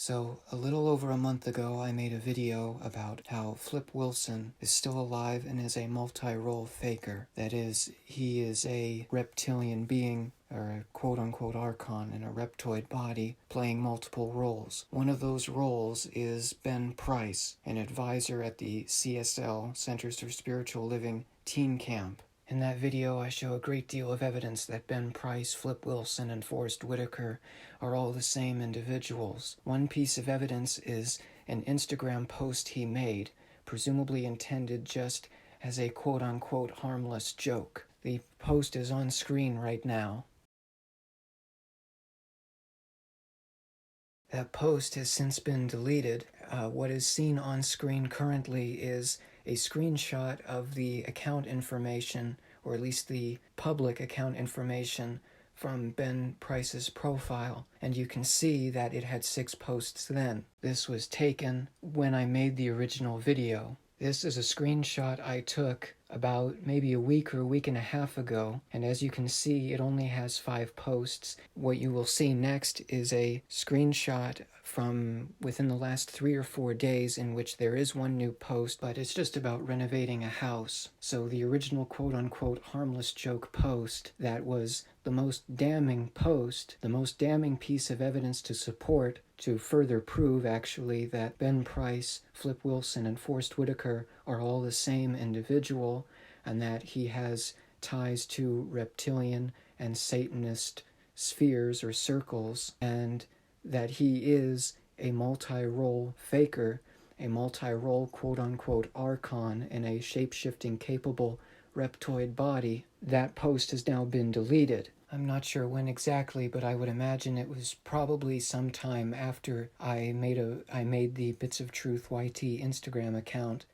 So, a little over a month ago, I made a video about how Flip Wilson is still alive and is a multi-role faker. That is, he is a reptilian being, or a quote-unquote archon in a reptoid body, playing multiple roles. One of those roles is Ben Price, an advisor at the CSL, Centers for Spiritual Living, teen camp. In that video, I show a great deal of evidence that Ben Price, Flip Wilson, and Forrest Whitaker are all the same individuals. One piece of evidence is an Instagram post he made, presumably intended just as a quote-unquote harmless joke. The post is on screen right now. That post has since been deleted. What is seen on screen currently is a screenshot of the account information, or at least the public account information, from Ben Price's profile, and you can see that it had 6 posts then. This was taken when I made the original video. This is a screenshot I took about maybe a week or a week and a half ago, and as you can see, it only has 5 posts. What you will see next is a screenshot from within the last 3 or 4 days in which there is one new post, but it's just about renovating a house. So the original quote-unquote harmless joke post that was the most damning post, the most damning piece of evidence to support, to further prove actually that Ben Price, Flip Wilson, and Forrest Whitaker are all the same individual, and that he has ties to reptilian and Satanist spheres or circles, and that he is a multi-role faker, a multi-role quote-unquote archon in a shape-shifting capable reptoid body. That post has now been deleted. I'm not sure when exactly, but I would imagine it was probably sometime after I made the Bits of Truth YT Instagram account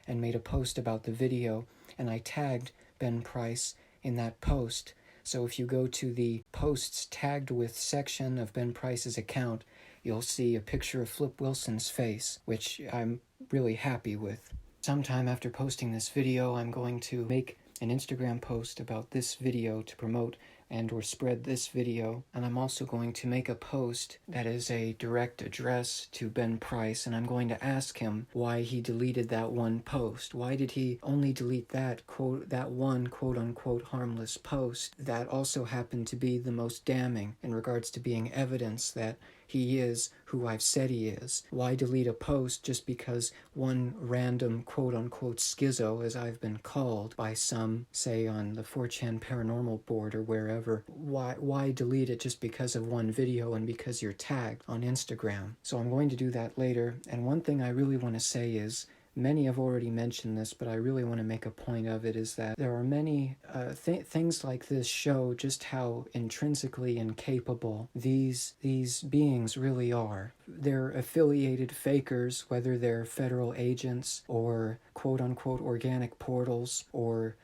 and made a post about the video, and I tagged Ben Price in that post. So if you go to the posts tagged with section of Ben Price's account, you'll see a picture of Flip Wilson's face, which I'm really happy with. Sometime after posting this video, I'm going to make an Instagram post about this video to promote and or spread this video, and I'm also going to make a post that is a direct address to Ben Price, and I'm going to ask him why he deleted that one post. Why did he only delete that one quote-unquote harmless post that also happened to be the most damning in regards to being evidence that he is who I've said he is? Why delete a post just because one random quote-unquote schizo, as I've been called by some, say on the 4chan paranormal board or wherever, why delete it just because of one video and because you're tagged on Instagram? So I'm going to do that later, and one thing I really want to say is, many have already mentioned this, but I really want to make a point of it, is that there are many things like this show just how intrinsically incapable these beings really are. They're affiliated fakers, whether they're federal agents or quote-unquote organic portals or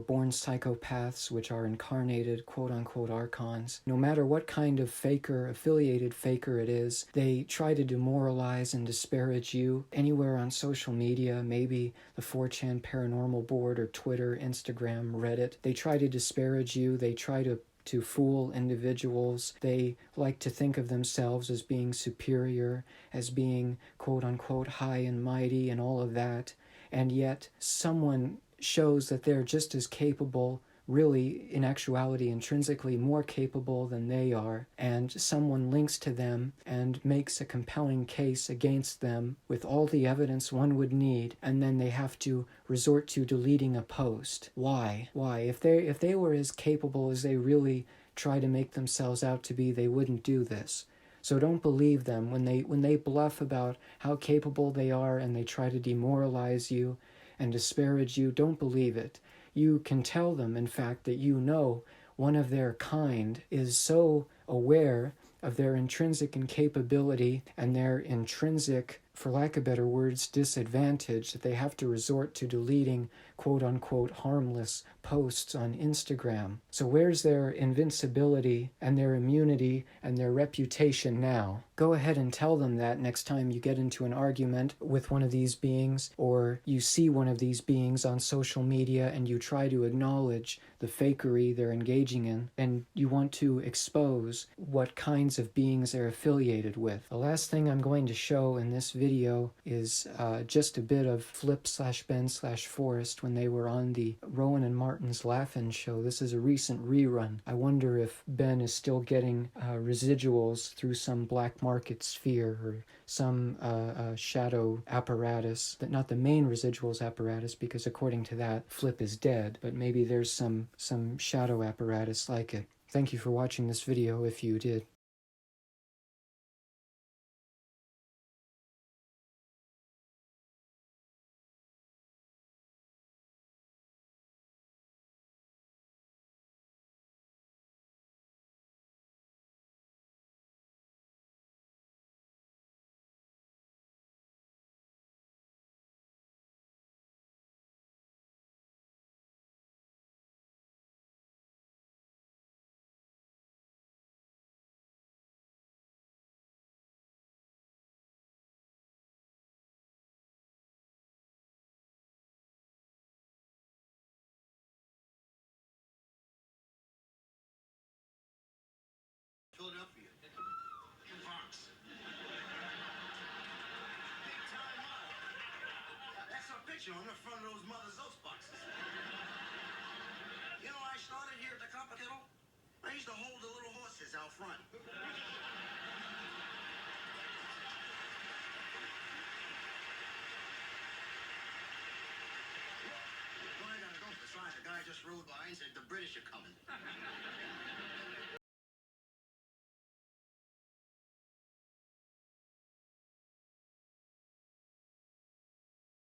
born psychopaths, which are incarnated quote-unquote archons. No matter what kind of faker, affiliated faker it is, they try to demoralize and disparage you anywhere on social media, maybe the 4chan paranormal board or Twitter, Instagram, Reddit. They try to disparage you, they try to fool individuals. They like to think of themselves as being superior, as being quote-unquote high and mighty and all of that, and yet someone shows that they're just as capable, really, in actuality, intrinsically more capable than they are, and someone links to them and makes a compelling case against them with all the evidence one would need, and then they have to resort to deleting a post. Why? If they were as capable as they really try to make themselves out to be, they wouldn't do this. So don't believe them when they bluff about how capable they are and they try to demoralize you and disparage you. Don't believe it. You can tell them, in fact, that you know one of their kind is so aware of their intrinsic incapability and their intrinsic, for lack of better words, disadvantage that they have to resort to deleting quote-unquote harmless posts on Instagram. So where's their invincibility and their immunity and their reputation now? Go ahead and tell them that next time you get into an argument with one of these beings, or you see one of these beings on social media and you try to acknowledge the fakery they're engaging in, and you want to expose what kinds of beings they're affiliated with. The last thing I'm going to show in this video is just a bit of Flip/Ben/Forrest when they were on the Rowan and Martin's Laugh-In show. This is a recent rerun. I wonder if Ben is still getting residuals through some black market sphere or some shadow apparatus, but not the main residuals apparatus, because according to that, Flip is dead, but maybe there's some shadow apparatus like it. Thank you for watching this video if you did. Philadelphia. Fox. Big time model. That's our picture on the front of those Mother's Oats boxes. You know, I started here at the Copper Kettle. I used to hold the little horses out front. Well, I gotta go. Besides, the guy just rode by and said the British are coming.